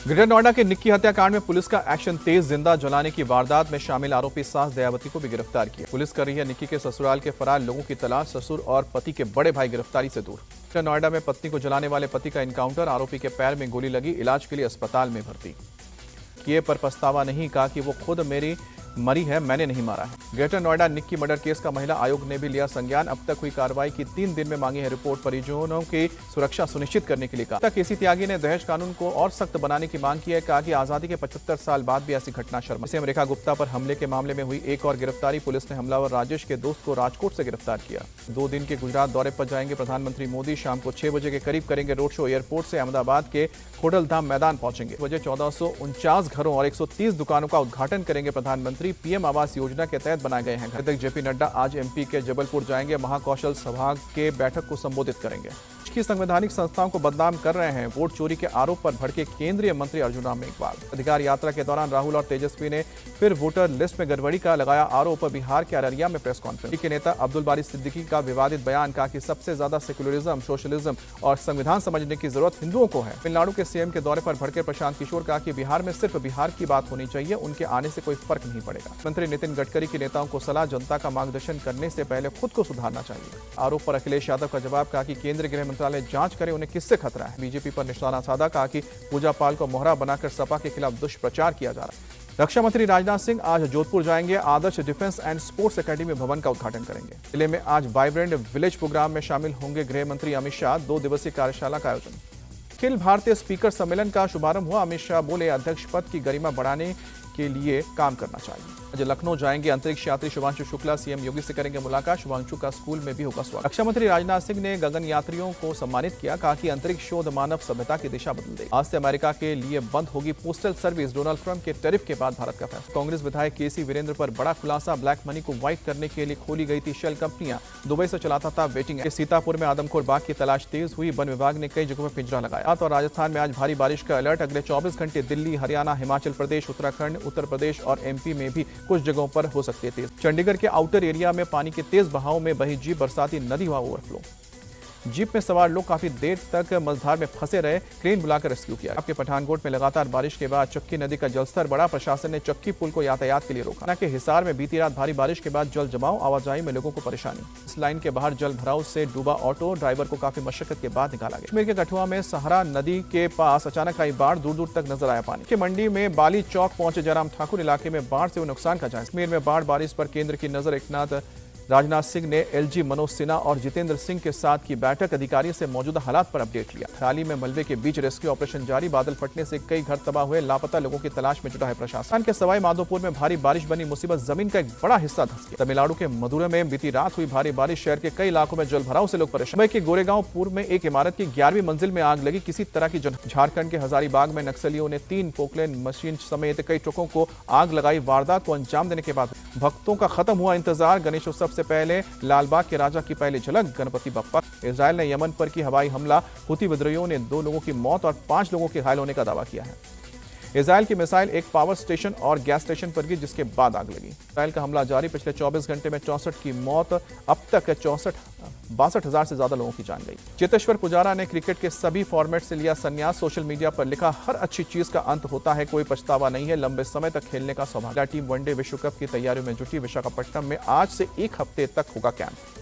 Greater Noida के निक्की हत्याकांड में पुलिस का एक्शन तेज। जिंदा जलाने की वारदात में शामिल आरोपी सास दयावती को भी गिरफ्तार किया। पुलिस कर रही है निक्की के ससुराल के फरार लोगों की तलाश। ससुर और पति के बड़े भाई गिरफ्तारी से दूर। ग्रेटर नोएडा में पत्नी को जलाने वाले पति का एनकाउंटर। आरोपी के पैर में गोली लगी, इलाज के लिए अस्पताल में भर्ती। किए पर पछतावा नहीं, कहा कि वो खुद मेरी मरी है, मैंने नहीं मारा है। Greater Noida Nikki murder case का महिला आयोग ने भी लिया संज्ञान। अब तक हुई कार्रवाई की 3 दिन में मांगी है रिपोर्ट। परिजनों की सुरक्षा सुनिश्चित करने के लिए कहा। केसी त्यागी ने दहेज कानून को और सख्त बनाने की मांग की है। कहा कि आजादी के 75 साल बाद भी ऐसी घटना शर्म। सीएम रेखा गुप्ता पर हमले के मामले में हुई एक और गिरफ्तारी। पुलिस ने हमलावर राजेश के दोस्त को राजकोट से गिरफ्तार किया। 2 दिन के गुजरात दौरे पर जाएंगे प्रधानमंत्री मोदी। शाम को 6 बजे के करीब करेंगे रोड शो। एयरपोर्ट से अहमदाबाद के खोडलधाम मैदान पहुंचेंगे। बजे 1449 घरों और 130 दुकानों का उद्घाटन करेंगे प्रधानमंत्री। पीएम आवास योजना के तहत बनाए गए हैं घर। जेपी नड्डा आज एमपी के जबलपुर जाएंगे। महाकौशल सभा के बैठक को संबोधित करेंगे। की संवैधानिक संस्थाओं को बदनाम कर रहे हैं। वोट चोरी के आरोप पर भड़के केंद्रीय मंत्री अर्जुन राम मेघवाल। अधिकार यात्रा के दौरान राहुल और तेजस्वी ने फिर वोटर लिस्ट में गड़बड़ी का लगाया आरोप। बिहार के अररिया में प्रेस कॉन्फ्रेंस के नेता अब्दुल बारी सिद्दीकी का विवादित बयान। कहा कि सबसे ज्यादा सेक्युलरिज्म, सोशलिज्म और संविधान समझने की जरूरत हिंदुओं को है। तमिलनाडु के सीएम के दौरे पर भड़के प्रशांत किशोर। कहा कि बिहार में सिर्फ बिहार की बात होनी चाहिए, उनके आने से कोई फर्क नहीं पड़ेगा। मंत्री नितिन गडकरी के नेताओं को सलाह, जनता का मार्गदर्शन करने से पहले खुद को सुधारना चाहिए। आरोप पर अखिलेश यादव का जवाब। कहा कि केंद्रीय गृह मंत्रालय जांच करे, उन्हें किससे खतरा है। बीजेपी पर निशाना साधा। कहा कि पूजा पाल को मोहरा बनाकर सपा के खिलाफ दुष्प्रचार किया जा रहा है। रक्षा मंत्री राजनाथ सिंह आज जोधपुर जाएंगे। आदर्श डिफेंस एंड स्पोर्ट्स एकेडमी भवन का उद्घाटन करेंगे। जिले में आज वाइब्रेंट विलेज प्रोग्राम में शामिल होंगे गृह मंत्री अमित शाह। 2 दिवसीय कार्यशाला का आयोजन। अखिल भारतीय स्पीकर सम्मेलन का शुभारंभ हुआ। अमित शाह बोले, अध्यक्ष पद की गरिमा बढ़ाने के लिए काम करना चाहिए। आज लखनऊ जाएंगे अंतरिक्ष यात्री शुभांशु शुक्ला। सीएम योगी से करेंगे मुलाकात। शुभांशु का स्कूल में भी होगा स्वागत। रक्षा मंत्री राजनाथ सिंह ने गगन यात्रियों को सम्मानित किया। कहा कि अंतरिक्ष शोध मानव सभ्यता की दिशा बदल देगी। आज से अमेरिका के लिए बंद होगी पोस्टल सर्विस। डोनाल्ड ट्रंप के टैरिफ के बाद भारत का फैसला। कांग्रेस विधायक केसी वीरेंद्र पर बड़ा खुलासा। ब्लैक मनी को व्हाइट करने के लिए खोली गई थी शेल कंपनियां। दुबई से चलाता था वेटिंग। सीतापुर में आदमखोर बाघ की तलाश तेज हुई। वन विभाग ने कई जगहों पर पिंजरा लगाया। और राजस्थान में आज भारी बारिश का अलर्ट। अगले 24 घंटे दिल्ली, हरियाणा, हिमाचल प्रदेश, उत्तराखंड, उत्तर प्रदेश और एमपी में भी कुछ जगहों पर हो सकती है तेज। चंडीगढ़ के आउटर एरिया में पानी के तेज बहाव में बही जीप। बरसाती नदी हुआ ओवरफ्लो। जीप में सवार लोग काफी देर तक मझधार में फंसे रहे। क्रेन बुलाकर रेस्क्यू किया। आपके पठानकोट में लगातार बारिश के बाद चक्की नदी का जलस्तर बढ़ा। प्रशासन ने चक्की पुल को यातायात के लिए रोका। के हिसार में बीती रात भारी बारिश के बाद जल जमाव, आवाजाही में लोगों को परेशानी। इस लाइन के बाहर जल भराव से डूबा ऑटो। ड्राइवर को काफी मशक्कत के बाद निकाला गया। कश्मीर के कठुआ में सहारा नदी के पास अचानक आई बाढ़। दूर दूर तक नजर आया पानी। के मंडी में बाली चौक पहुंचे जयराम ठाकुर। इलाके में बाढ़ से हुए नुकसान का जायजा। कश्मीर में बाढ़ बारिश पर केंद्र की नजर। एकनाथ राजनाथ सिंह ने एलजी मनोज सिन्हा और जितेंद्र सिंह के साथ की बैठक। अधिकारियों से मौजूदा हालात पर अपडेट लिया। थराली में मलबे के बीच रेस्क्यू ऑपरेशन जारी। बादल फटने से कई घर तबाह हुए। लापता लोगों की तलाश में जुटा है प्रशासन। के सवाई माधोपुर में भारी बारिश बनी मुसीबत। जमीन का एक बड़ा हिस्सा धंस गया। तमिलनाडु के मदुरै में बीती रात हुई भारी बारिश। शहर के कई इलाकों में जल भराव से लोग परेशान। मुंबई के गोरेगांव पूर्व में एक इमारत की 11वीं मंजिल में आग लगी। किसी तरह की झारखंड के हजारीबाग में नक्सलियों ने 3 पोकलेन मशीन समेत कई ट्रकों को आग लगाई। वारदात को अंजाम देने के बाद भक्तों का खत्म हुआ इंतजार। गणेशोत्सव से पहले लालबाग के राजा की पहली झलक। गणपति बप्पा। इजरायल ने यमन पर की हवाई हमला। हुती विद्रोहियों ने 2 लोगों की मौत और 5 लोगों के घायल होने का दावा किया है। इजरायल की मिसाइल एक पावर स्टेशन और गैस स्टेशन पर गिरी, जिसके बाद आग लगी। इजरायल का हमला जारी। पिछले 24 घंटे में 64 की मौत। अब तक 62,000 से ज्यादा लोगों की जान गई। चेतेश्वर पुजारा ने क्रिकेट के सभी फॉर्मेट से लिया संन्यास। सोशल मीडिया पर लिखा, हर अच्छी चीज का अंत होता है, कोई पछतावा नहीं है। लंबे समय तक खेलने का सौभाग्य। टीम वनडे विश्व कप की तैयारियों में जुटी। विशाखापट्टनम में आज से 1 हफ्ते तक होगा कैंप।